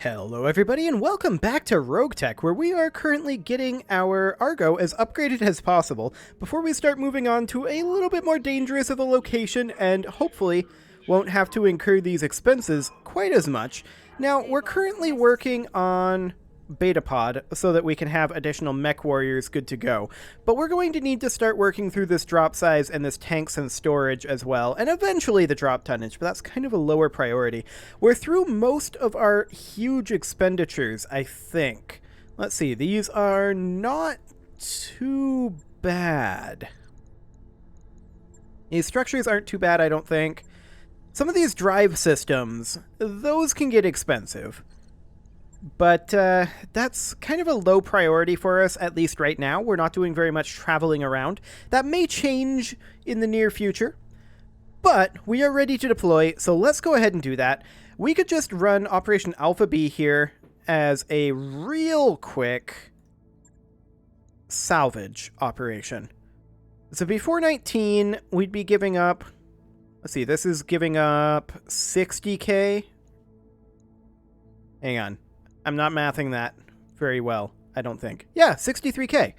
Hello everybody and welcome back to RogueTech, where we are currently getting our Argo as upgraded as possible before we start moving on to a little bit more dangerous of a location and hopefully won't have to incur these expenses quite as much. Now, we're currently working on Beta Pod so that we can have additional mech warriors good to go, but we're going to need to start working through this drop size and this tanks and storage as well, and eventually the drop tonnage, but that's kind of a lower priority. We're through most of our huge expenditures, I think. Let's see, these are not too bad. These structures aren't too bad, I don't think. Some of these drive systems, those can get expensive. But that's kind of a low priority for us, at least right now. We're not doing very much traveling around. That may change in the near future, but we are ready to deploy, so let's go ahead and do that. We could just run Operation Alpha B here as a real quick salvage operation. So before 19, we'd be giving up, let's see, this is giving up 60k. Hang on. I'm not mathing that very well, I don't think. Yeah, 63k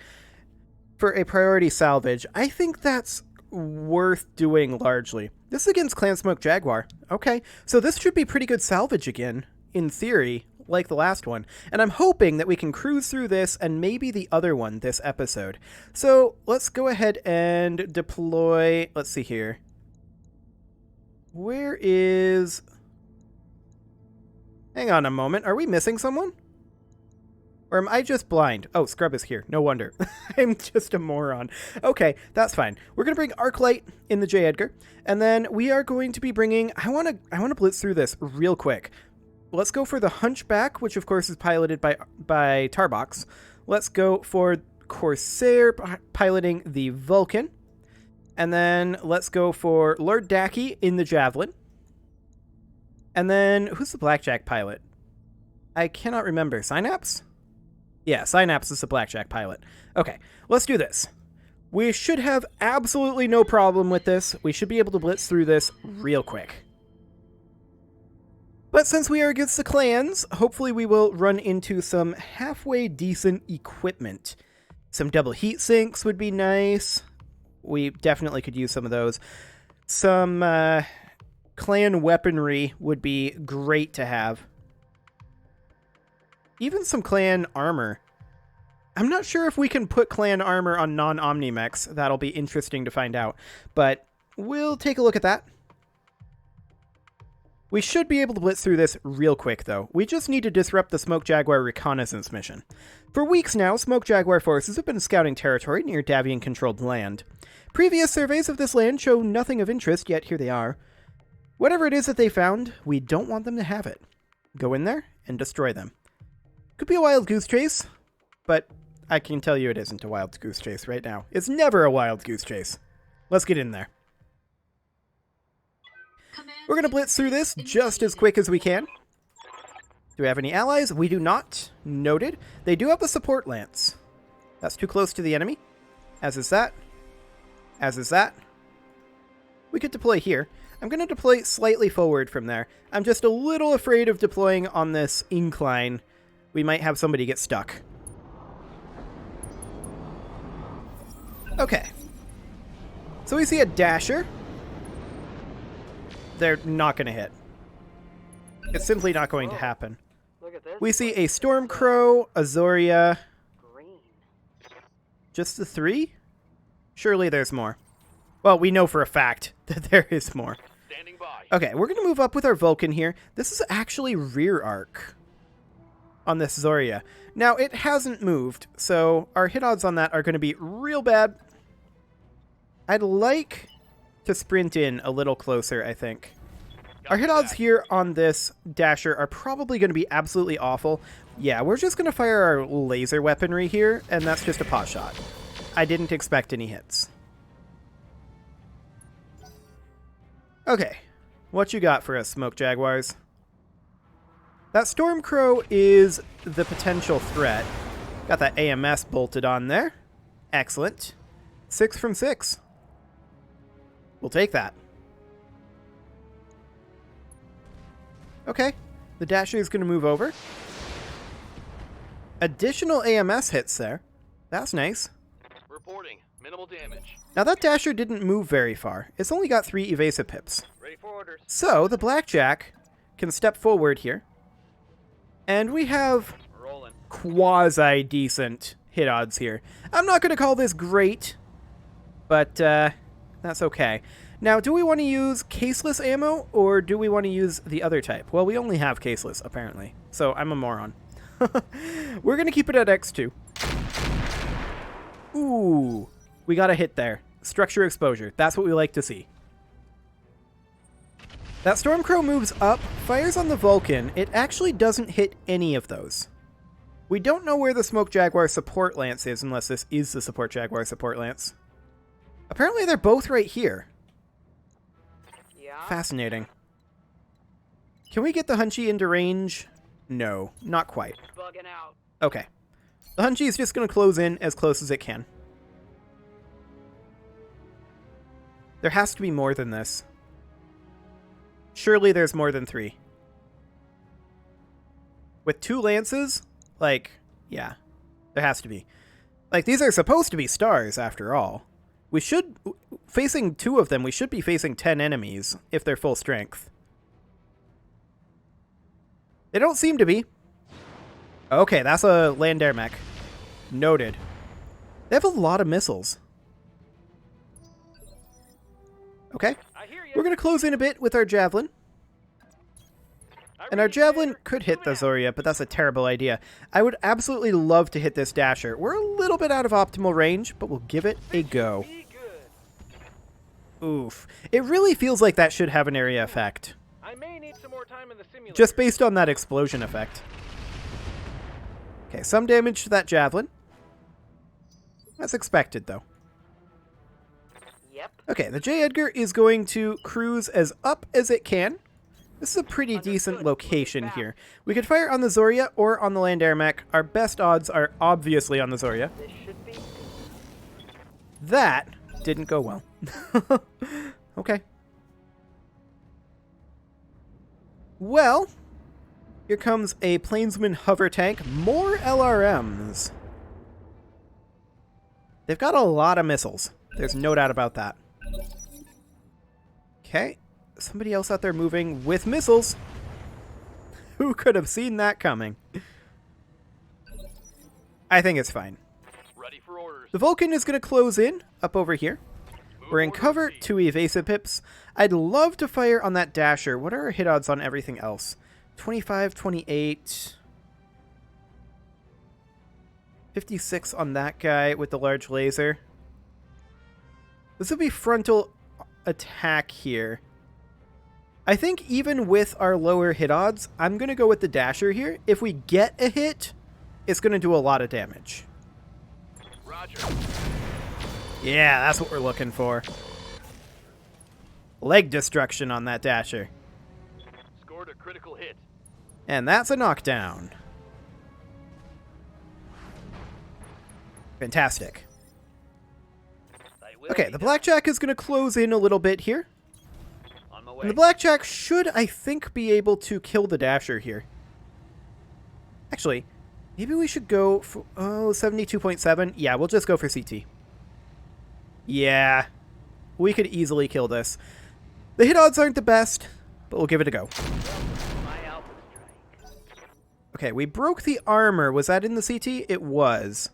for a priority salvage. I think that's worth doing largely. This is against Clan Smoke Jaguar. Okay, so this should be pretty good salvage again, in theory, like the last one. And I'm hoping that we can cruise through this and maybe the other one this episode. So let's go ahead and deploy, let's see here. Where is... Hang on a moment. Are we missing someone? Or am I just blind? Oh, Scrub is here. No wonder. I'm just a moron. Okay, that's fine. We're going to bring Arclight in the J. Edgar. And then we are going to be bringing... I want to blitz through this real quick. Let's go for the Hunchback, which of course is piloted by Tarbox. Let's go for Corsair, piloting the Vulcan. And then let's go for Lord Daki in the Javelin. And then, who's the Blackjack pilot? I cannot remember. Synapse? Yeah, Synapse is the Blackjack pilot. Okay, let's do this. We should have absolutely no problem with this. We should be able to blitz through this real quick. But since we are against the clans, hopefully we will run into some halfway decent equipment. Some double heat sinks would be nice. We definitely could use some of those. Some, clan weaponry would be great to have. Even some clan armor. I'm not sure if we can put clan armor on non-Omni-mechs. That'll be interesting to find out. But we'll take a look at that. We should be able to blitz through this real quick, though. We just need to disrupt the Smoke Jaguar reconnaissance mission. For weeks now, Smoke Jaguar forces have been scouting territory near Davian-controlled land. Previous surveys of this land show nothing of interest, yet here they are. Whatever it is that they found, we don't want them to have it. Go in there and destroy them. Could be a wild goose chase, but I can tell you it isn't a wild goose chase right now. It's never a wild goose chase. Let's get in there. We're going to blitz through this just as quick as we can. Do we have any allies? We do not. Noted. They do have a support lance. That's too close to the enemy. As is that. As is that. We could deploy here. I'm going to deploy slightly forward from there. I'm just a little afraid of deploying on this incline. We might have somebody get stuck. Okay. So we see a dasher. They're not going to hit. It's simply not going to happen. We see a Stormcrow, a Zoria. Just the 3? Surely there's more. Well, we know for a fact that there is more. Okay, we're going to move up with our Vulcan here. This is actually rear arc on this Zoria. Now, it hasn't moved, so our hit odds on that are going to be real bad. I'd like to sprint in a little closer, I think. Our hit odds here on this Dasher are probably going to be absolutely awful. Yeah, we're just going to fire our laser weaponry here, and that's just a pot shot. I didn't expect any hits. Okay, what you got for us, Smoke Jaguars? That Stormcrow is the potential threat. Got that AMS bolted on there. Excellent. 6 from 6. We'll take that. Okay. The Dasher is going to move over. Additional AMS hits there. That's nice. Reporting. Minimal damage. Now that Dasher didn't move very far. It's only got 3 evasive pips. Ready for orders. So the Blackjack can step forward here. And we have Rolling. quasi-decent hit odds here. I'm not going to call this great, but that's okay. Now, do we want to use caseless ammo, or do we want to use the other type? Well, we only have caseless, apparently, so I'm a moron. We're going to keep it at X2. Ooh, we got a hit there. Structure exposure. That's what we like to see. That Stormcrow moves up, fires on the Vulcan. It actually doesn't hit any of those. We don't know where the Smoke Jaguar support lance is, unless this is the Support Jaguar support lance. Apparently they're both right here. Yeah. Fascinating. Can we get the Hunchy into range? No, not quite. Bugging out. Okay. The Hunchy is just going to close in as close as it can. There has to be more than this. Surely there's more than 3. With 2 lances? Like, yeah. There has to be. Like, these are supposed to be stars, after all. We should... Facing 2 of them, we should be facing 10 enemies, if they're full strength. They don't seem to be. Okay, that's a land air mech. Noted. They have a lot of missiles. Okay. We're going to close in a bit with our Javelin. And our Javelin could hit the Zoria, but that's a terrible idea. I would absolutely love to hit this Dasher. We're a little bit out of optimal range, but we'll give it a go. Oof. It really feels like that should have an area effect. I may need some more time in the simulator. Just based on that explosion effect. Okay, some damage to that Javelin. As expected, though. Yep. Okay, the J. Edgar is going to cruise as up as it can. This is a pretty decent location here. We could fire on the Zoria or on the land air mech. Our best odds are obviously on the Zoria. This should be. That didn't go well. Okay. Well, here comes a Plainsman hover tank. More LRMs. They've got a lot of missiles. There's no doubt about that. Okay. Somebody else out there moving with missiles. Who could have seen that coming? I think it's fine. Ready for orders. The Vulcan is going to close in up over here. We're in cover, 2 evasive pips. I'd love to fire on that Dasher. What are our hit odds on everything else? 25, 28. 56 on that guy with the large laser. This would be frontal attack here. I think even with our lower hit odds, I'm going to go with the Dasher here. If we get a hit, it's going to do a lot of damage. Roger. Yeah, that's what we're looking for. Leg destruction on that Dasher. Scored a critical hit. And that's a knockdown. Fantastic. Okay, the Blackjack is going to close in a little bit here. On my way. And the Blackjack should, I think, be able to kill the Dasher here. Actually, maybe we should go for... Oh, 72.7. Yeah, we'll just go for CT. Yeah, we could easily kill this. The hit odds aren't the best, but we'll give it a go. Okay, we broke the armor. Was that in the CT? It was.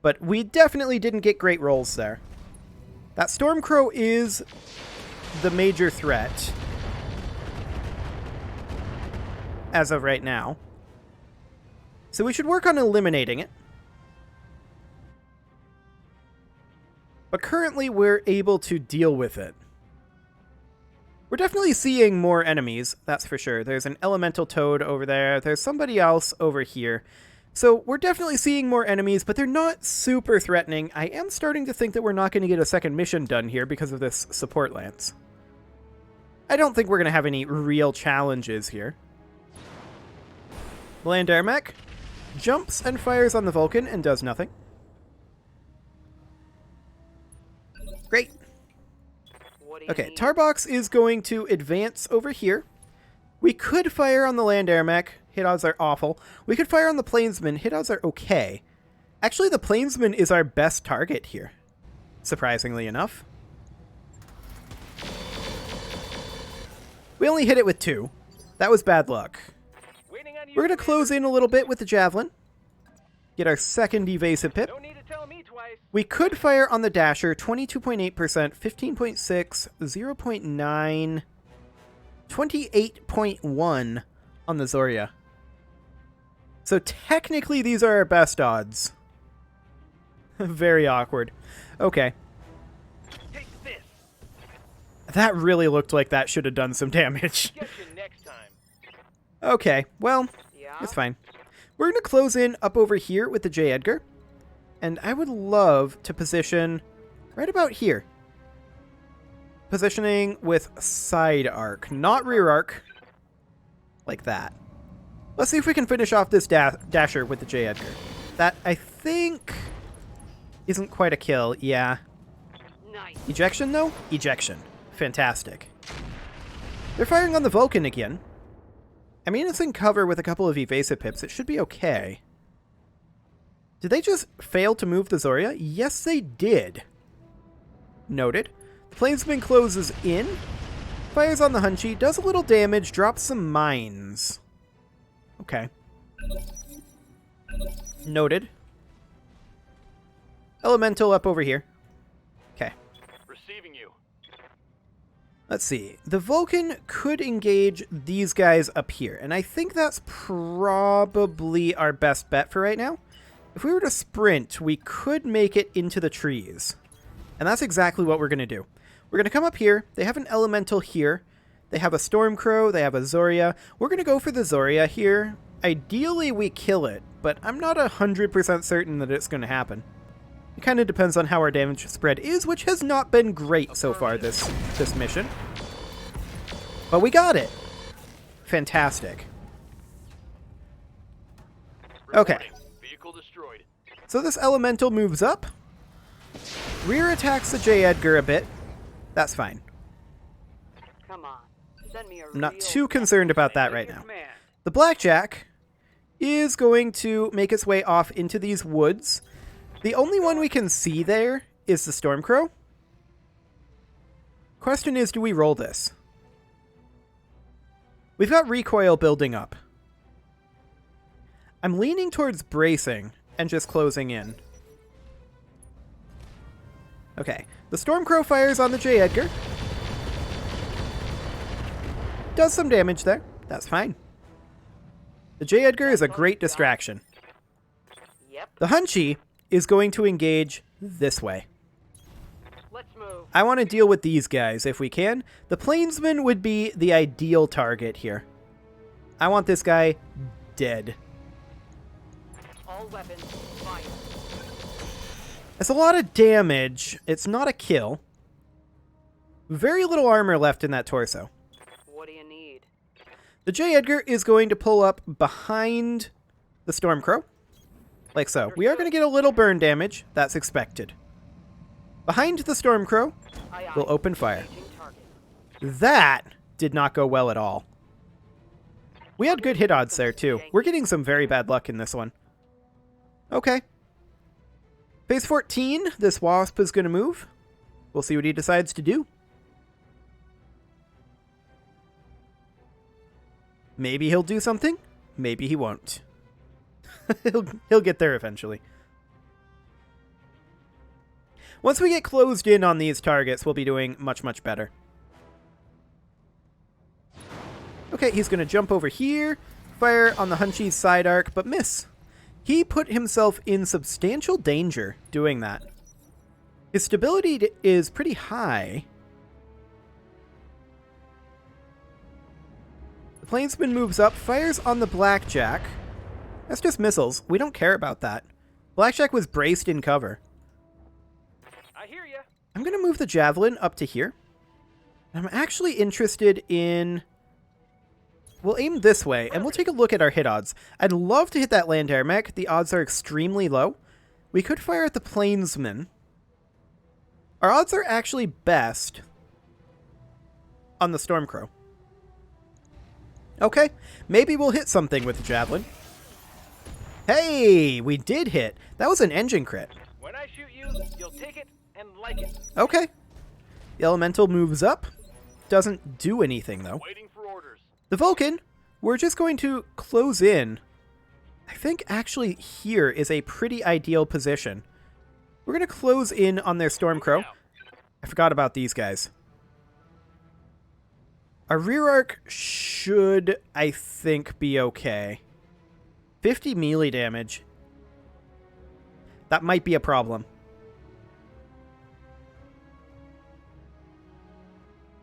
But we definitely didn't get great rolls there. That Stormcrow is the major threat. As of right now. So we should work on eliminating it. But currently we're able to deal with it. We're definitely seeing more enemies, that's for sure. There's an elemental toad over there. There's somebody else over here. So we're definitely seeing more enemies, but they're not super threatening. I am starting to think that we're not going to get a second mission done here because of this support lance. I don't think we're going to have any real challenges here. Land air mech jumps and fires on the Vulcan and does nothing. Great. Okay, Tarbox is going to advance over here. We could fire on the land air mech. Hit odds are awful. We could fire on the plainsman. Hit odds are okay. Actually, the plainsman is our best target here, surprisingly enough. We only hit it with 2. That was bad luck. Waiting on you, We're going to close in a little bit with the javelin. Get our second evasive pip. No need to tell me twice. We could fire on the dasher. 22.8%, 15.6, 0.9, 28.1 on the Zorya. So technically these are our best odds. Very awkward. Okay. Take this. That really looked like that should have done some damage. Get you next time. Okay, well, Yeah. it's fine. We're going to close in up over here with the J. Edgar. And I would love to position right about here. Positioning with side arc, not rear arc. Like that. Let's see if we can finish off this dasher with the J. Edgar. That, I think, isn't quite a kill. Yeah. Nice. Ejection, though? Ejection. Fantastic. They're firing on the Vulcan again. I mean, it's in cover with a couple of evasive pips. It should be okay. Did they just fail to move the Zorya? Yes, they did. Noted. The plainsman closes in. Fires on the Hunchy. Does a little damage. Drops some mines. Okay. Noted. Elemental up over here. Okay. Receiving you. Let's see. The Vulcan could engage these guys up here, and I think that's probably our best bet for right now. If we were to sprint, we could make it into the trees. And that's exactly what we're going to do. We're going to come up here. They have an elemental here. They have a Stormcrow. They have a Zorya. We're going to go for the Zorya here. Ideally, we kill it, but I'm not 100% certain that it's going to happen. It kind of depends on how our damage spread is, which has not been great so far this mission. But we got it. Fantastic. Okay. Reporting. Vehicle destroyed. So this elemental moves up. Rear attacks the J. Edgar a bit. That's fine. Come on. Send me a I'm not real too concerned about that right now. command. The Blackjack is going to make its way off into these woods. The only one we can see there is the Stormcrow. Question is, do we roll this? We've got recoil building up. I'm leaning towards bracing and just closing in. Okay, the Stormcrow fires on the J. Edgar. Does some damage there. That's fine. The J. Edgar is a great distraction. Yep. The Hunchy is going to engage this way. Let's move. I want to deal with these guys if we can. The Plainsman would be the ideal target here. I want this guy dead. All weapons fire. That's a lot of damage. It's not a kill. Very little armor left in that torso. What do you need? The J. Edgar is going to pull up behind the Stormcrow. Like so. We are going to get a little burn damage. That's expected. Behind the Stormcrow, Aye, aye. we'll open fire. Engaging target. That did not go well at all. We had good hit odds there, too. We're getting some very bad luck in this one. Okay. Phase 14, this Wasp is going to move. We'll see what he decides to do. Maybe he'll do something. Maybe he won't. he'll get there eventually. Once we get closed in on these targets, we'll be doing much, much better. Okay, he's going to jump over here, fire on the Hunchy's side arc, but miss. He put himself in substantial danger doing that. His stability is pretty high. The Plainsman moves up, fires on the Blackjack. That's just missiles. We don't care about that. Blackjack was braced in cover. I hear ya. I'm going to move the Javelin up to here. I'm actually interested in... We'll aim this way, and we'll take a look at our hit odds. I'd love to hit that land air mech. The odds are extremely low. We could fire at the Plainsman. Our odds are actually best on the Stormcrow. Okay, maybe we'll hit something with the javelin. Hey, we did hit. That was an engine crit. When I shoot you, you'll take it and like it. Okay. The elemental moves up. Doesn't do anything, though. Waiting for orders. The Vulcan, we're just going to close in. I think actually here is a pretty ideal position. We're going to close in on their Stormcrow. I forgot about these guys. Our rear arc should, I think, be okay. 50 melee damage. That might be a problem.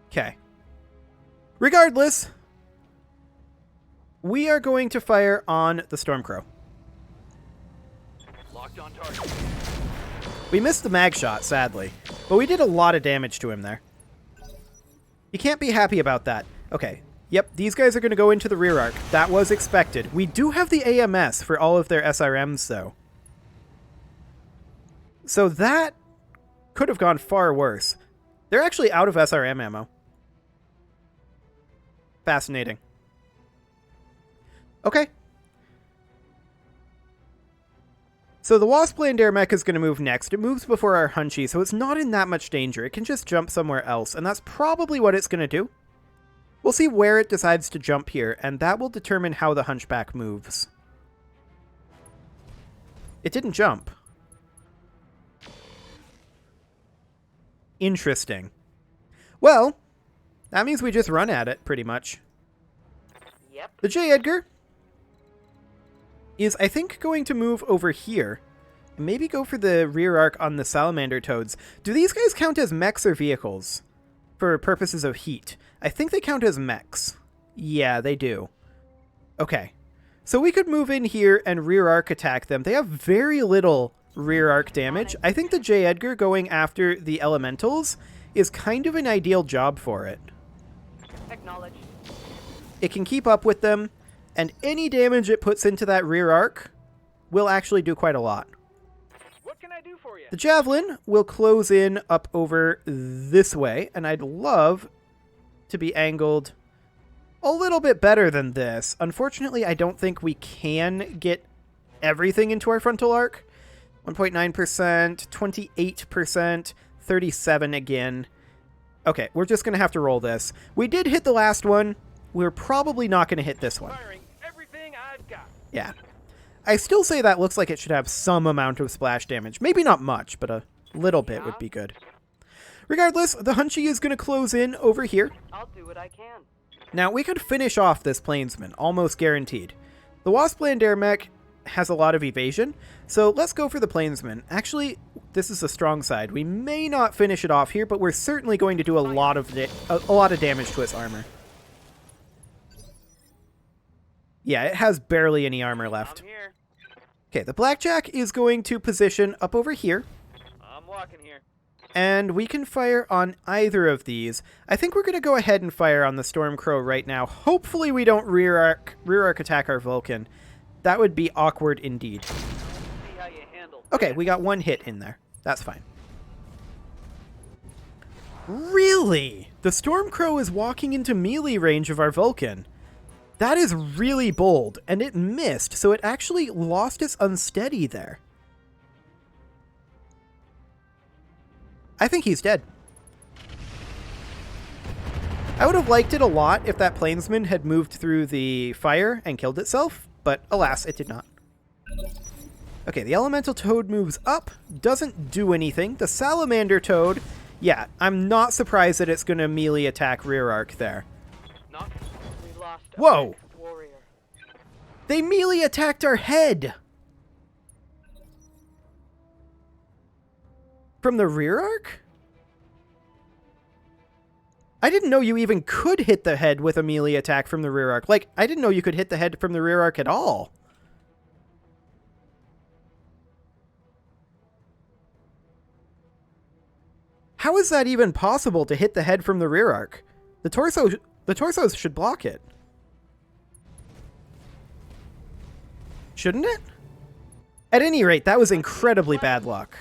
Okay. Regardless, we are going to fire on the Stormcrow. Locked on target. We missed the mag shot, sadly, but we did a lot of damage to him there. You can't be happy about that. Okay. Yep, these guys are going to go into the rear arc. That was expected. We do have the AMS for all of their SRMs, though. So that could have gone far worse. They're actually out of SRM ammo. Fascinating. Okay. So the Waspland Air Mech is going to move next. It moves before our Hunchy, so it's not in that much danger. It can just jump somewhere else, and that's probably what it's going to do. We'll see where it decides to jump here, and that will determine how the Hunchback moves. It didn't jump. Interesting. Well, that means we just run at it, pretty much. Yep. The J. Edgar is, I think, going to move over here. And maybe go for the rear arc on the Salamander Toads. Do these guys count as mechs or vehicles? For purposes of heat. I think they count as mechs. Yeah, they do. Okay. So we could move in here and rear arc attack them. They have very little rear arc damage. I think the J. Edgar going after the elementals is kind of an ideal job for it. Acknowledged. It can keep up with them, and any damage it puts into that rear arc will actually do quite a lot. What can I do for you? The Javelin will close in up over this way, and I'd love to be angled a little bit better than this. Unfortunately, I don't think we can get everything into our frontal arc. 1.9%, 28%, 37 again. Okay, we're just going to have to roll this. We did hit the last one. We're probably not going to hit this one. Firing everything I've got. Yeah. I still say that looks like it should have some amount of splash damage. Maybe not much, but a little bit would be good. Regardless, the Hunchy is going to close in over here. I'll do what I can. Now, we could finish off this Plainsman, almost guaranteed. The Waspland Air Mech has a lot of evasion, so let's go for the Plainsman. Actually, this is the strong side. We may not finish it off here, but we're certainly going to do a lot of damage to its armor. Yeah, it has barely any armor left. I'm here. Okay, the Blackjack is going to position up over here, I'm walking here. and we can fire on either of these. I think we're going to go ahead and fire on the Stormcrow right now. Hopefully we don't rear arc attack our Vulcan. That would be awkward indeed. See how you handle. Okay, we got one hit in there. That's fine. Really? The Stormcrow is walking into melee range of our Vulcan. That is really bold, and it missed, so it actually lost its unsteady there. I think he's dead. I would have liked it a lot if that Plainsman had moved through the fire and killed itself, but alas, it did not. Okay, the Elemental Toad moves up, doesn't do anything. The Salamander Toad, yeah, I'm not surprised that it's going to melee attack rear arc there. Knock. We lost a Whoa! big warrior. They melee attacked our head! From the rear arc? I didn't know you even could hit the head with a melee attack from the rear arc. Like, I didn't know you could hit the head from the rear arc at all. How is that even possible to hit the head from the rear arc? The torso should block it. Shouldn't it? At any rate, that was incredibly bad luck.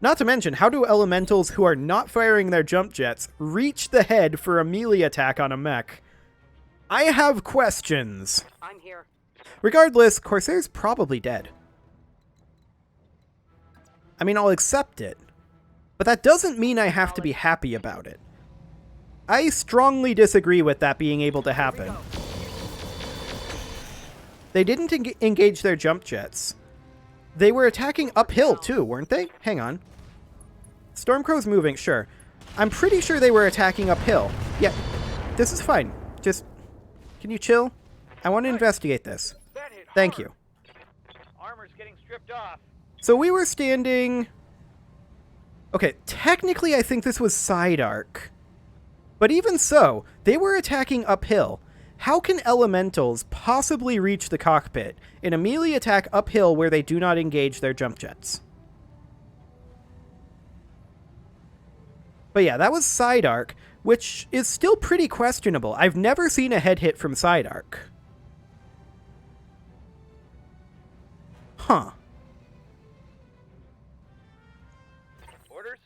Not to mention, how do elementals who are not firing their jump jets reach the head for a melee attack on a mech? I have questions. I'm here. Regardless, Corsair's probably dead. I mean, I'll accept it. But that doesn't mean I have to be happy about it. I strongly disagree with that being able to happen. They didn't engage their jump jets. They were attacking uphill too, weren't they? Hang on. Stormcrow's moving, sure. I'm pretty sure they were attacking uphill. Yeah, this is fine. Just, can you chill? I want to investigate this. That hit Thank hard. you. Armor's getting stripped off. So we were standing... Okay, technically I think this was side arc. But even so, they were attacking uphill. How can elementals possibly reach the cockpit in a melee attack uphill where they do not engage their jump jets? But yeah, that was side arc, which is still pretty questionable. I've never seen a head hit from side arc. Huh. Orders?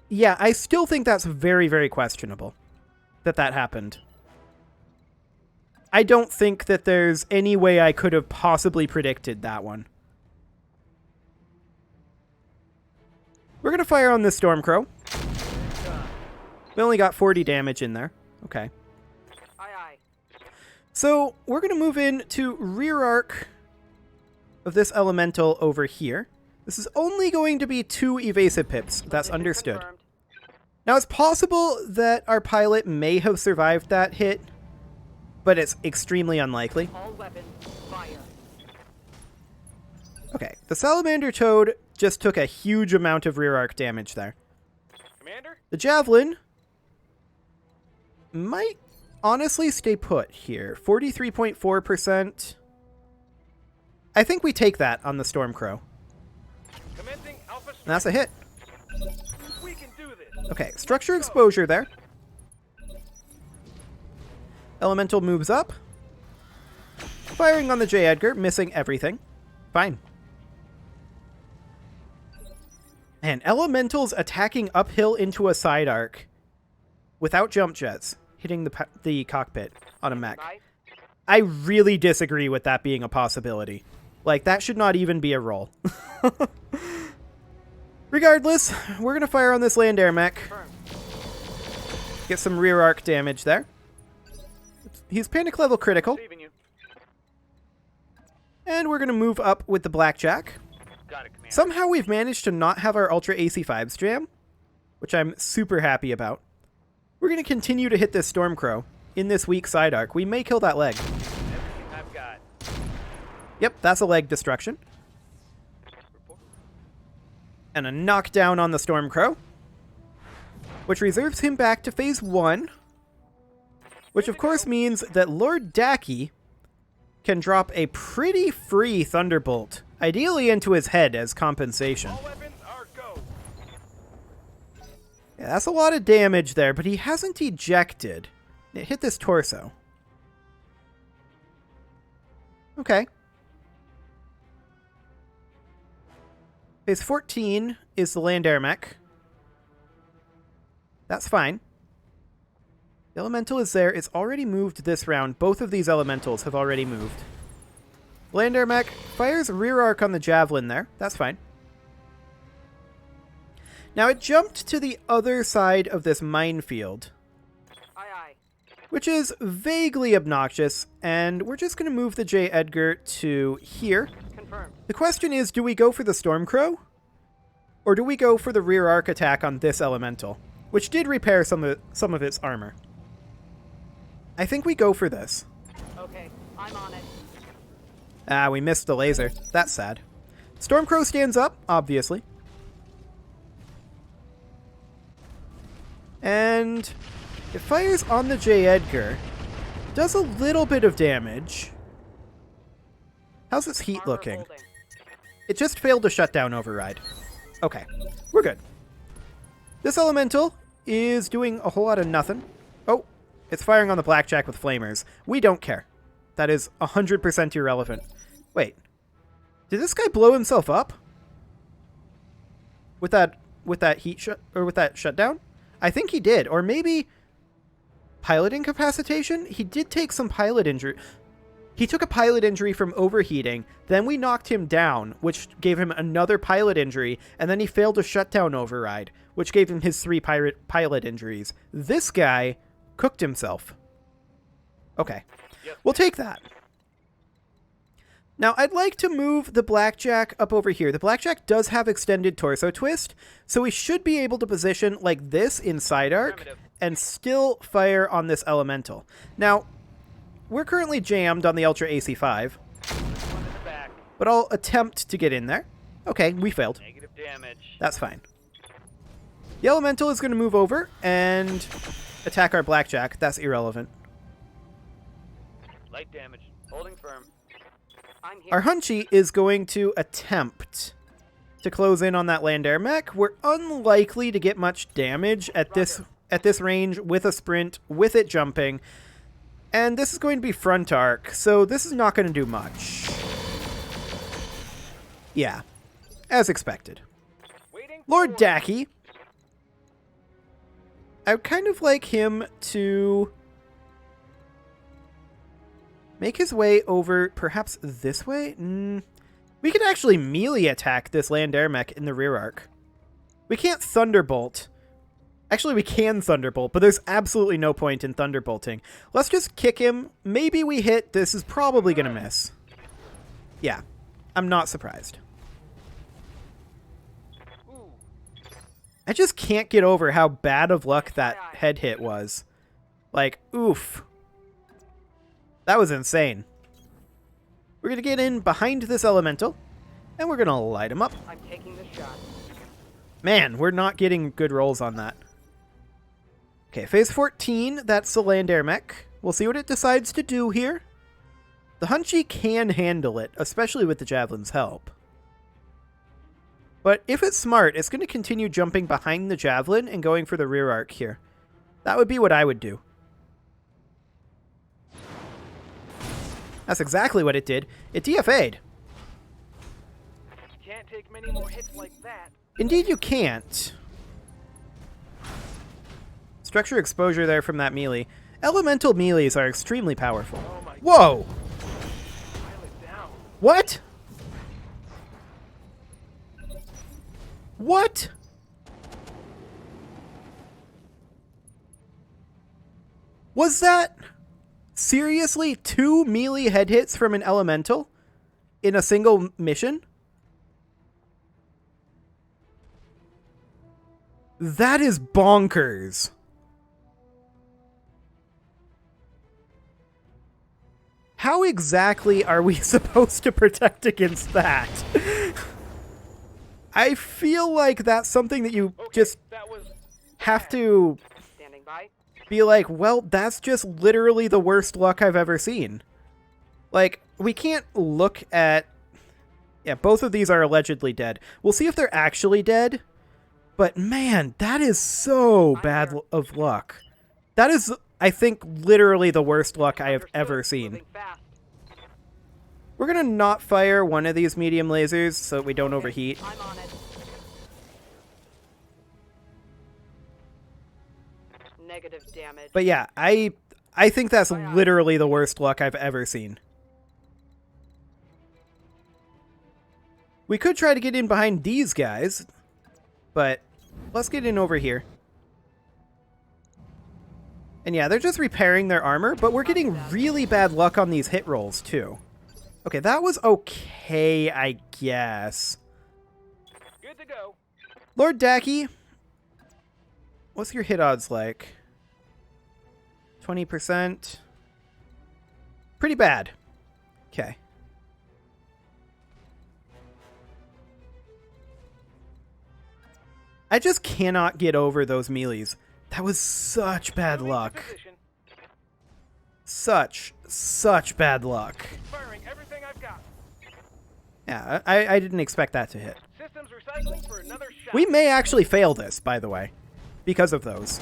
Yeah, I still think that's very, very questionable that happened. I don't think that there's any way I could have possibly predicted that one. We're going to fire on this Stormcrow. We only got 40 damage in there. Okay. Aye, aye. So we're going to move in to rear arc of this elemental over here. This is only going to be 2 evasive pips. That's Position understood. confirmed. Now, it's possible that our pilot may have survived that hit, but it's extremely unlikely. All weapons, fire. Okay, the Salamander Toad just took a huge amount of rear arc damage there. Commander? The Javelin might honestly stay put here. 43.4%. I think we take that on the Stormcrow. Commencing Alpha And that's a hit. We can do this. Okay, structure exposure there. Elemental moves up. Firing on the J. Edgar, missing everything. Fine. And Elemental's attacking uphill into a side arc without jump jets, hitting the cockpit on a mech. Bye. I really disagree with that being a possibility. Like, that should not even be a roll. Regardless, we're going to fire on this land air mech. Confirmed. Get some rear arc damage there. He's panic level critical. Receiving you. And we're going to move up with the blackjack. Got it, Commander. Somehow we've managed to not have our Ultra AC5s jam, which I'm super happy about. We're going to continue to hit this Stormcrow in this weak side arc. We may kill that leg. Everything I've got. Yep, that's a leg destruction. Report. And a knockdown on the Stormcrow, which reserves him back to phase 1, which of course means that Lord Dacky can drop a pretty free Thunderbolt, ideally into his head as compensation. All weapons are go. Yeah, that's a lot of damage there, but he hasn't ejected. It hit this torso. Okay. Phase 14 is the land air mech. That's fine. The elemental is there. It's already moved this round. Both of these elementals have already moved. Land air mech fires rear arc on the javelin there. That's fine. Now it jumped to the other side of this minefield, Aye, aye. which is vaguely obnoxious, and we're just going to move the J. Edgar to here. Confirmed. The question is, do we go for the Stormcrow? Or do we go for the rear arc attack on this elemental, which did repair some of its armor? I think we go for this. Okay, I'm on it. Ah, we missed the laser. That's sad. Stormcrow stands up, obviously. And it fires on the J. Edgar. Does a little bit of damage. How's its heat Armor looking? holding. It just failed to shut down override. Okay, we're good. This elemental is doing a whole lot of nothing. Oh, it's firing on the blackjack with flamers. We don't care. That is 100% irrelevant. Wait, did this guy blow himself up? with that heat shut or with that shutdown? I think he did, or maybe pilot incapacitation. He did take some pilot injury. He took a pilot injury from overheating. Then we knocked him down, which gave him another pilot injury, and then he failed a shutdown override, which gave him his 3 pilot injuries. This guy cooked himself. Okay, we'll take that. Now, I'd like to move the Blackjack up over here. The Blackjack does have extended torso twist, so we should be able to position like this in side arc and still fire on this elemental. Now, we're currently jammed on the Ultra AC5, but I'll attempt to get in there. Okay, we failed. Negative damage. That's fine. The elemental is going to move over and attack our Blackjack. That's irrelevant. Light damage. Holding firm. I'm here. Our Hunchy is going to attempt to close in on that land air mech. We're unlikely to get much damage at this range with a sprint, with it jumping. And this is going to be front arc, so this is not going to do much. Yeah, as expected. Lord Dacky. I would kind of like him to make his way over, perhaps this way? We could actually melee attack this land air mech in the rear arc. We can't Thunderbolt. Actually, we can Thunderbolt, but there's absolutely no point in Thunderbolting. Let's just kick him. Maybe we hit. This is probably going to miss. Yeah, I'm not surprised. I just can't get over how bad of luck that head hit was. Like, oof. That was insane. We're going to get in behind this elemental, and we're going to light him up. I'm taking the shot. Man, we're not getting good rolls on that. Okay, phase 14, that's the land air mech. We'll see what it decides to do here. The Hunchy can handle it, especially with the Javelin's help. But if it's smart, it's going to continue jumping behind the Javelin and going for the rear arc here. That would be what I would do. That's exactly what it did. It DFA'd. Can't take many more hits like that. Indeed you can't. Structure exposure there from that melee. Elemental melees are extremely powerful. Oh my Whoa! Pilot down. What? What? Was that seriously 2 melee head hits from an elemental in a single mission? That is bonkers. How exactly are we supposed to protect against that? I feel like that's something that you just have to Standing by. be like, well, that's just literally the worst luck I've ever seen. Like, we can't look at... Yeah, both of these are allegedly dead. We'll see if they're actually dead. But man, that is so bad of luck. That is, I think, literally the worst luck I have ever seen. Moving fast. We're going to not fire one of these medium lasers so that we don't overheat. I'm on it. Negative damage. But yeah, I think that's literally the worst luck I've ever seen. We could try to get in behind these guys, but let's get in over here. And yeah, they're just repairing their armor, but we're getting really bad luck on these hit rolls too. Okay, that was okay, I guess. Good to go. Lord Dacky, what's your hit odds like? 20%. Pretty bad. Okay. I just cannot get over those melees. That was such bad luck. Such bad luck. Firing everything I've got. Yeah, I didn't expect that to hit. Systems recycling for another shot. We may actually fail this, by the way, because of those.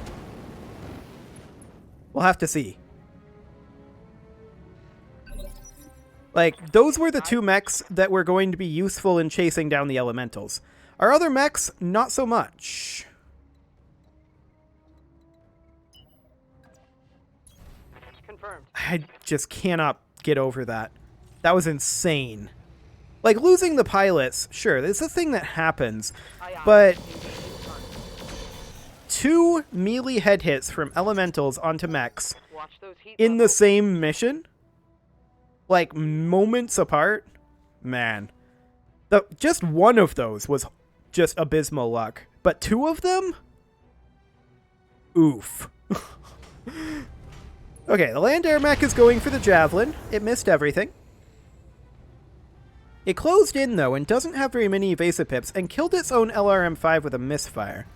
We'll have to see. Like, those were the 2 mechs that were going to be useful in chasing down the elementals. Our other mechs, not so much. Confirmed. I just cannot get over that. That was insane. Like, losing the pilots, sure, it's a thing that happens. Aye, aye. But Engaging target. 2 melee head hits from elementals onto mechs Watch those heat in the levels. same mission? Like, moments apart? Man. Just one of those was just abysmal luck. But 2 of them? Oof. Okay, the land air mech is going for the javelin. It missed everything. It closed in, though, and doesn't have very many evasive pips, and killed its own LRM-5 with a misfire.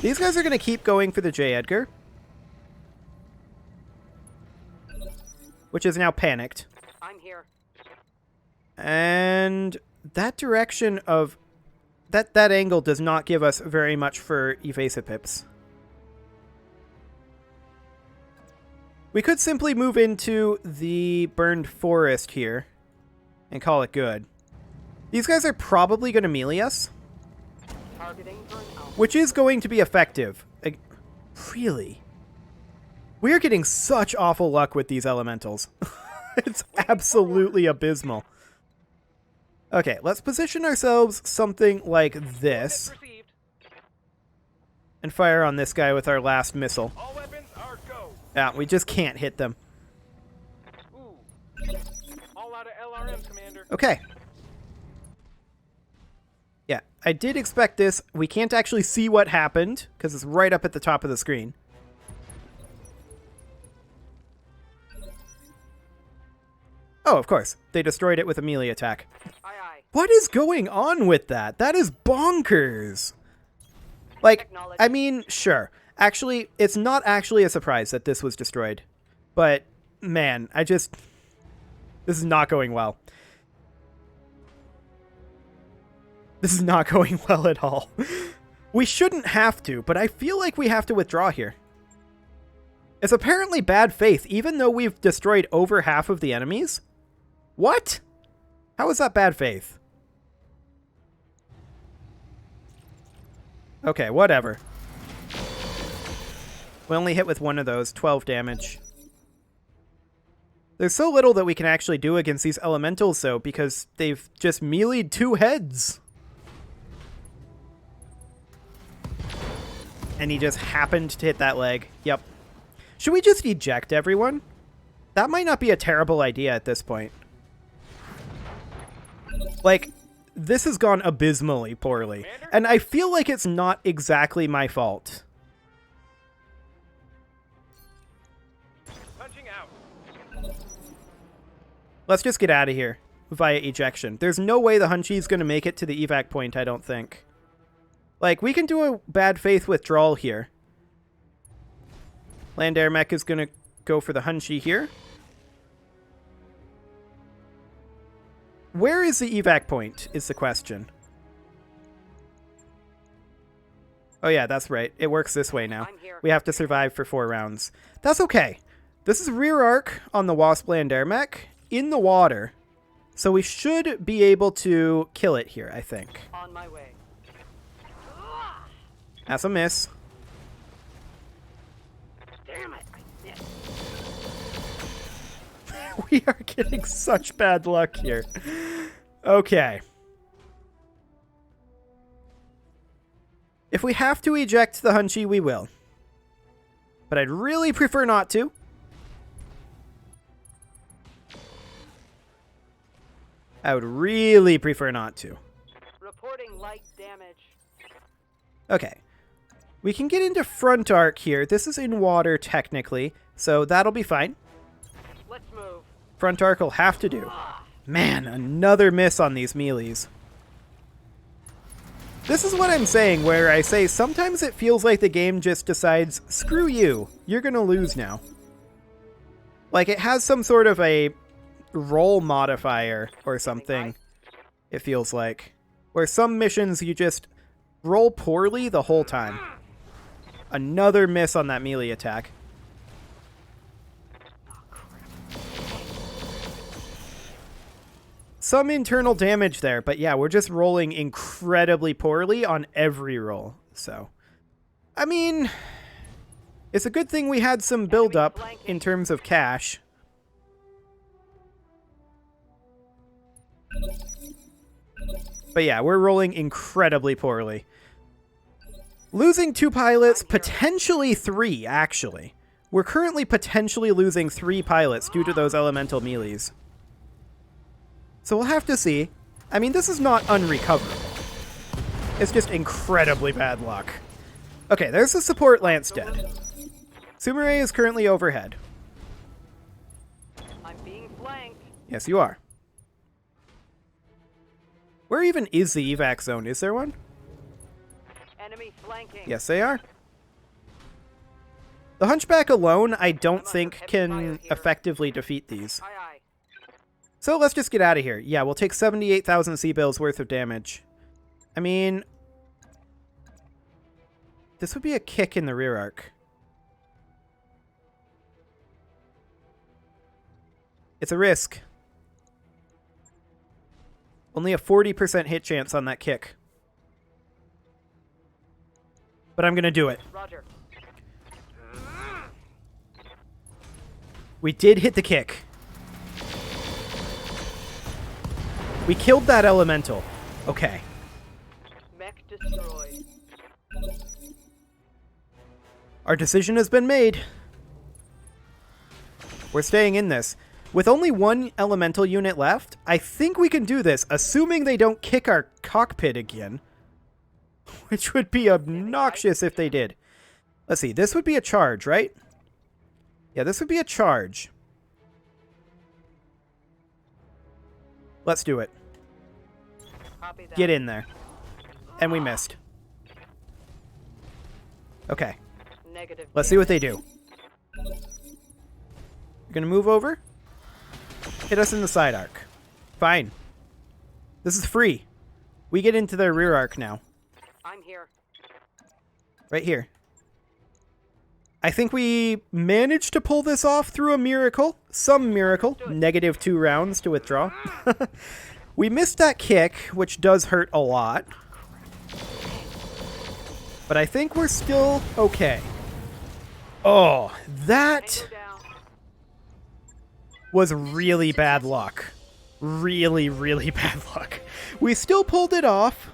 These guys are going to keep going for the J. Edgar, which is now panicked. I'm here. And that direction of... That angle does not give us very much for evasive pips. We could simply move into the burned forest here and call it good. These guys are probably going to melee us, Targeting for an alpha. which is going to be effective. Really? We are getting such awful luck with these elementals. It's absolutely abysmal. Okay, let's position ourselves something like this Unit received. and fire on this guy with our last missile. All weapons are go. Yeah, we just can't hit them. Ooh. All out of LRM, Commander. Okay. Yeah, I did expect this. We can't actually see what happened because it's right up at the top of the screen. Oh, of course. They destroyed it with a melee attack. Aye, aye. What is going on with that? That is bonkers. Like, Acknowledged. I mean, sure. Actually, it's not actually a surprise that this was destroyed. But, man, this is not going well. This is not going well at all. We shouldn't have to, but I feel like we have to withdraw here. It's apparently bad faith, even though we've destroyed over half of the enemies. What? How is that bad faith? Okay, whatever. We only hit with one of those, 12 damage. There's so little that we can actually do against these elementals, though, because they've just meleeed 2 heads. And he just happened to hit that leg. Yep. Should we just eject everyone? That might not be a terrible idea at this point. Like, this has gone abysmally poorly. And I feel like it's not exactly my fault. Punching out. Let's just get out of here via ejection. There's no way the Hunshi's going to make it to the evac point, I don't think. Like, we can do a bad faith withdrawal here. Land Air Mech is going to go for the Hunshi here. Where is the evac point, is the question. Oh yeah, that's right. It works this way now. I'm here. We have to survive for 4 rounds. That's okay. This is rear arc on the Wasp Land Air Mech in the water. So we should be able to kill it here, I think. On my way. That's a miss. Damn it! I missed. We are getting such bad luck here. Okay. If we have to eject the Hunchi, we will. But I'd really prefer not to. I would really prefer not to. Reporting light damage. Okay. We can get into front arc here. This is in water, technically, so that'll be fine. Let's move. Front arc will have to do. Man, another miss on these melees. This is what I'm saying, where I say sometimes it feels like the game just decides, screw you, you're gonna lose now. Like, it has some sort of a roll modifier or something, it feels like. Where some missions you just roll poorly the whole time. Another miss on that melee attack. some internal damage there, but yeah, we're just rolling incredibly poorly on every roll. So, I mean, it's a good thing we had some build-up in terms of cash. But yeah, we're rolling incredibly poorly. Losing 2 pilots, potentially 3, actually. We're currently potentially losing 3 pilots due to those elemental melees. So we'll have to see. I mean, this is not unrecoverable. It's just incredibly bad luck. Okay, there's the support lance dead. Sumire is currently overhead. I'm being flanked. Yes, you are. Where even is the evac zone? Is there one? Enemy flanking. Yes, they are. The Hunchback alone, I don't think, can effectively defeat these. Aye, aye. So let's just get out of here. Yeah, we'll take 78,000 C-bills worth of damage. I mean, this would be a kick in the rear arc. It's a risk. Only a 40% hit chance on that kick. But I'm going to do it. Roger. We did hit the kick. We killed that elemental. Okay. Mech destroyed. Our decision has been made. We're staying in this. With only 1 elemental unit left, I think we can do this, assuming they don't kick our cockpit again. Which would be obnoxious if they did. Let's see, this would be a charge, right? Yeah, this would be a charge. Let's do it. Copy that. Get in there. And we missed. Okay, Negative. let's see what they do. You're gonna move over? Hit us in the side arc. Fine. This is free. We get into their rear arc now. I'm here. Right here. I think we managed to pull this off through a miracle. Some miracle. -2 rounds to withdraw. We missed that kick, which does hurt a lot. But I think we're still okay. Oh, that Tango down. was really bad luck. Really, really bad luck. We still pulled it off.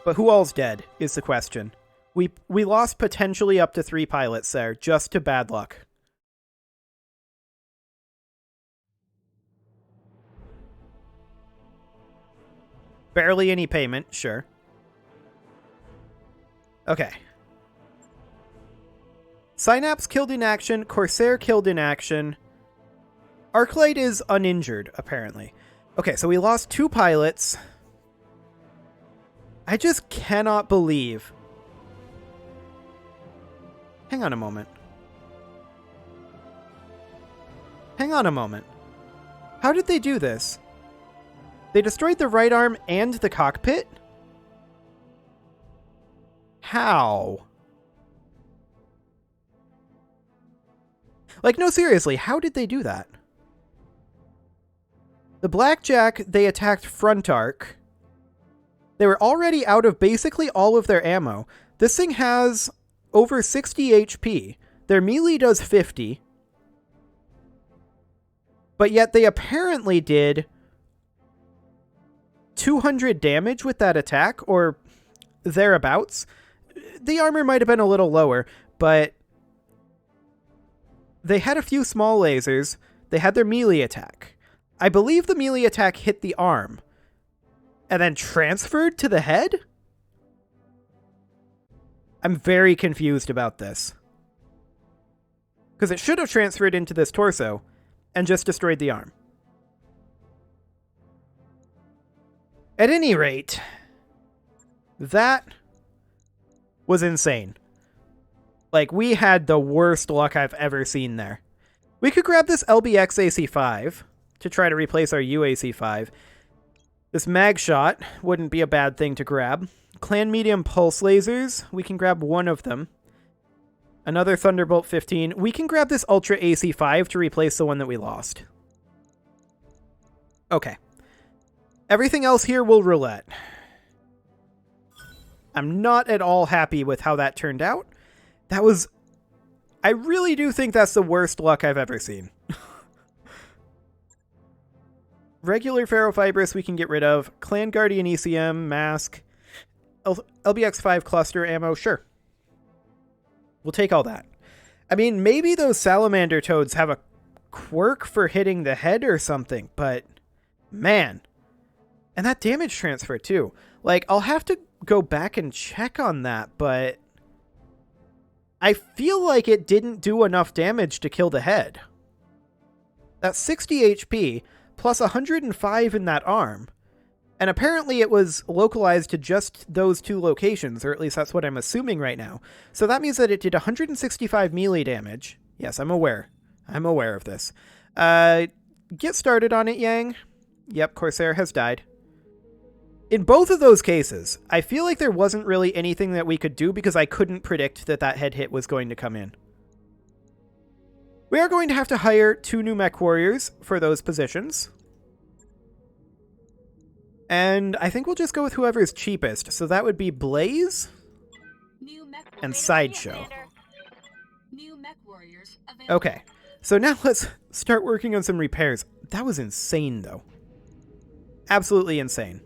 But who all's dead is the question. We lost potentially up to 3 pilots there, just to bad luck. Barely any payment, sure. Okay. Synapse killed in action, Corsair killed in action. Arclight is uninjured, apparently. Okay, so we lost 2 pilots. I just cannot believe... Hang on a moment. Hang on a moment. How did they do this? They destroyed the right arm and the cockpit? How? Like, no, seriously, how did they do that? The Blackjack, they attacked front arc. They were already out of basically all of their ammo. This thing has over 60 HP. Their melee does 50. But yet they apparently did 200 damage with that attack, or thereabouts. The armor might have been a little lower, but they had a few small lasers. They had their melee attack. I believe the melee attack hit the arm and then transferred to the head? I'm very confused about this. Because it should have transferred into this torso and just destroyed the arm. At any rate, that was insane. Like, we had the worst luck I've ever seen there. We could grab this LBX AC-5 to try to replace our UAC-5. This mag shot wouldn't be a bad thing to grab. Clan medium pulse lasers, we can grab one of them. Another Thunderbolt 15. We can grab this Ultra AC-5 to replace the one that we lost. Okay. Everything else here will roulette. I'm not at all happy with how that turned out. That was... I really do think that's the worst luck I've ever seen. Regular Ferrofibrous we can get rid of. Clan Guardian ECM, Mask, LBX5 cluster ammo, sure. We'll take all that. I mean, maybe those Salamander Toads have a quirk for hitting the head or something, but man. And that damage transfer too. Like, I'll have to go back and check on that, but I feel like it didn't do enough damage to kill the head. That's 60 HP plus 105 in that arm. And apparently it was localized to just those two locations, or at least that's what I'm assuming right now. So that means that it did 165 melee damage. Yes, I'm aware. I'm aware of this. Get started on it, Yang. Yep, Corsair has died. In both of those cases, I feel like there wasn't really anything that we could do because I couldn't predict that that head hit was going to come in. We are going to have to hire 2 new mech warriors for those positions. And I think we'll just go with whoever's cheapest. So that would be Blaze and Sideshow. Okay, so now let's start working on some repairs. That was insane, though. Absolutely insane.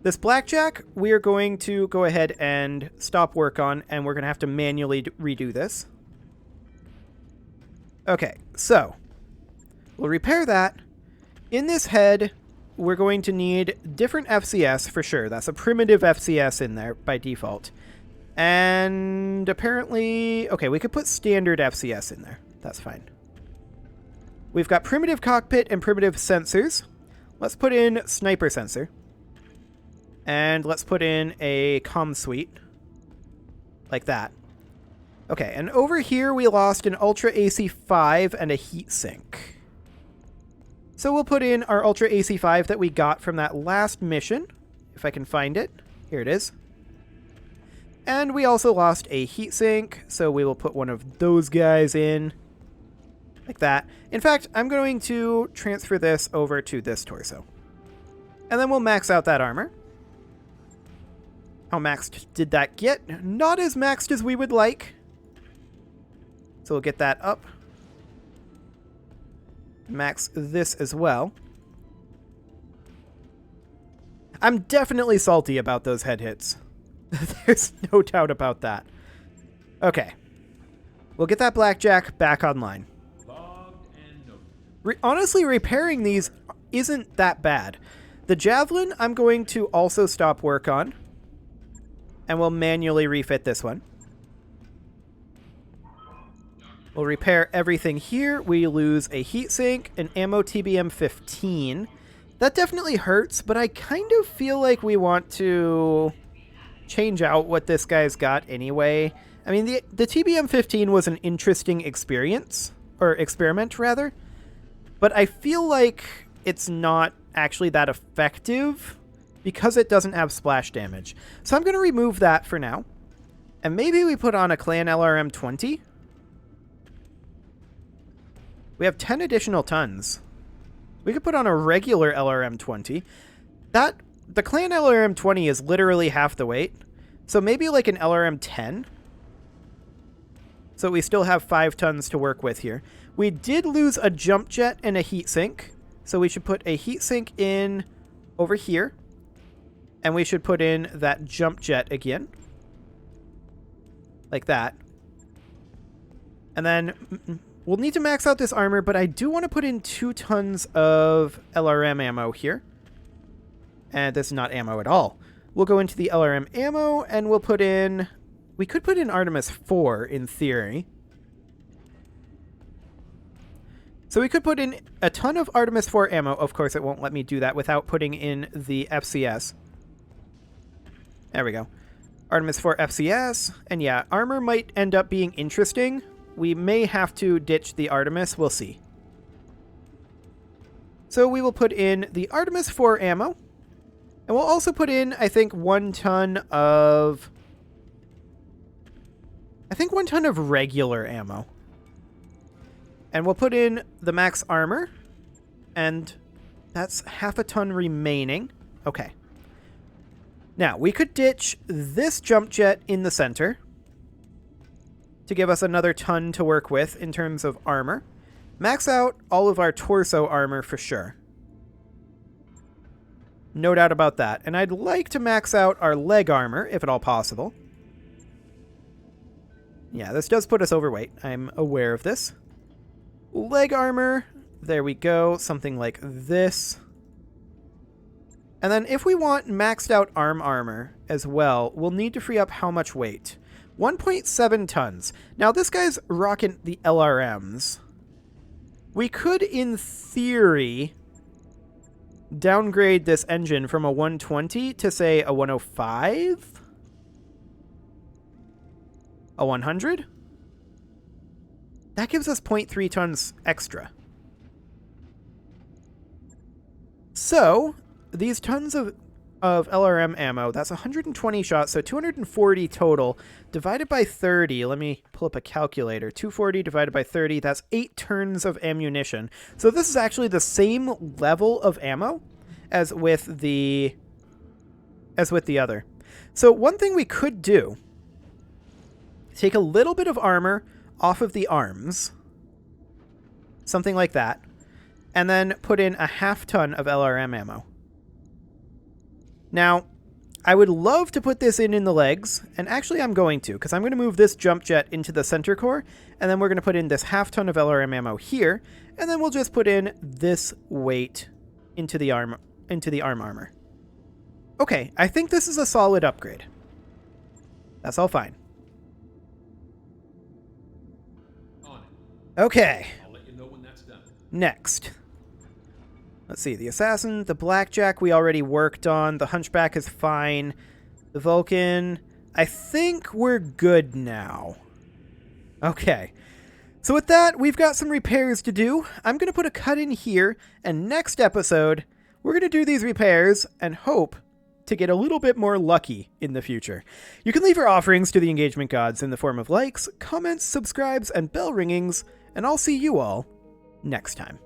This Blackjack, we are going to go ahead and stop work on, and we're going to have to manually redo this. Okay, so we'll repair that. In this head, we're going to need different FCS for sure. That's a primitive FCS in there by default. And apparently, okay, we could put standard FCS in there. That's fine. We've got primitive cockpit and primitive sensors. Let's put in sniper sensor. And let's put in a comm suite. Like that. Okay, and over here we lost an Ultra AC5 and a heatsink. So we'll put in our Ultra AC5 that we got from that last mission. If I can find it. Here it is. And we also lost a heatsink, so we will put one of those guys in. Like that. In fact, I'm going to transfer this over to this torso. And then we'll max out that armor. How maxed did that get? Not as maxed as we would like. So we'll get that up. Max this as well. I'm definitely salty about those head hits. There's no doubt about that. Okay. We'll get that Blackjack back online. Honestly, repairing these isn't that bad. The Javelin, I'm going to also stop work on. And we'll manually refit this one. We'll repair everything here. We lose a heatsink, an ammo TBM 15. That definitely hurts, but I kind of feel like we want to change out what this guy's got anyway. I mean, the TBM 15 was an interesting experience, or experiment rather, but I feel like it's not actually that effective because it doesn't have splash damage. So I'm going to remove that for now. And maybe we put on a Clan LRM 20. We have 10 additional tons. We could put on a regular LRM 20. The Clan LRM 20 is literally half the weight. So maybe like an LRM 10. So we still have 5 tons to work with here. We did lose a jump jet and a heatsink. So we should put a heatsink in over here. And we should put in that jump jet again. Like that. And then we'll need to max out this armor, but I do want to put in 2 tons of LRM ammo here. And this is not ammo at all. We'll go into the LRM ammo, and we'll put in... We could put in Artemis 4, in theory. So we could put in a ton of Artemis 4 ammo. Of course, it won't let me do that without putting in the FCS. There we go. Artemis 4 FCS. And yeah, armor might end up being interesting. We may have to ditch the Artemis. We'll see. So we will put in the Artemis 4 ammo. And we'll also put in, I think, 1 ton of... I think 1 ton of regular ammo. And we'll put in the max armor. And that's half a ton remaining. Okay. Now, we could ditch this jump jet in the center to give us another ton to work with in terms of armor. Max out all of our torso armor for sure. No doubt about that. And I'd like to max out our leg armor, if at all possible. Yeah, this does put us overweight. I'm aware of this. Leg armor. There we go. Something like this. And then if we want maxed out arm armor as well, we'll need to free up how much weight? 1.7 tons. Now, this guy's rocking the LRMs. We could, in theory, downgrade this engine from a 120 to, say, a 105? A 100? That gives us 0.3 tons extra. So, these tons of LRM ammo, that's 120 shots, so 240 total, divided by 30. Let me pull up a calculator. 240 divided by 30, that's 8 turns of ammunition. So this is actually the same level of ammo as with the other. So one thing we could do, take a little bit of armor off of the arms, something like that, and then put in a half ton of LRM ammo. Now, I would love to put this in the legs, and actually I'm going to, because I'm going to move this jump jet into the center core, and then we're going to put in this half ton of LRM ammo here, and then we'll just put in this weight into the arm armor. Okay, I think this is a solid upgrade. That's all fine. Okay. I'll let you know when that's done. Next. Let's see, the Assassin, the Blackjack we already worked on, the Hunchback is fine, the Vulcan, I think we're good now. Okay, so with that, we've got some repairs to do. I'm going to put a cut in here, and next episode, we're going to do these repairs and hope to get a little bit more lucky in the future. You can leave your offerings to the engagement gods in the form of likes, comments, subscribes, and bell ringings, and I'll see you all next time.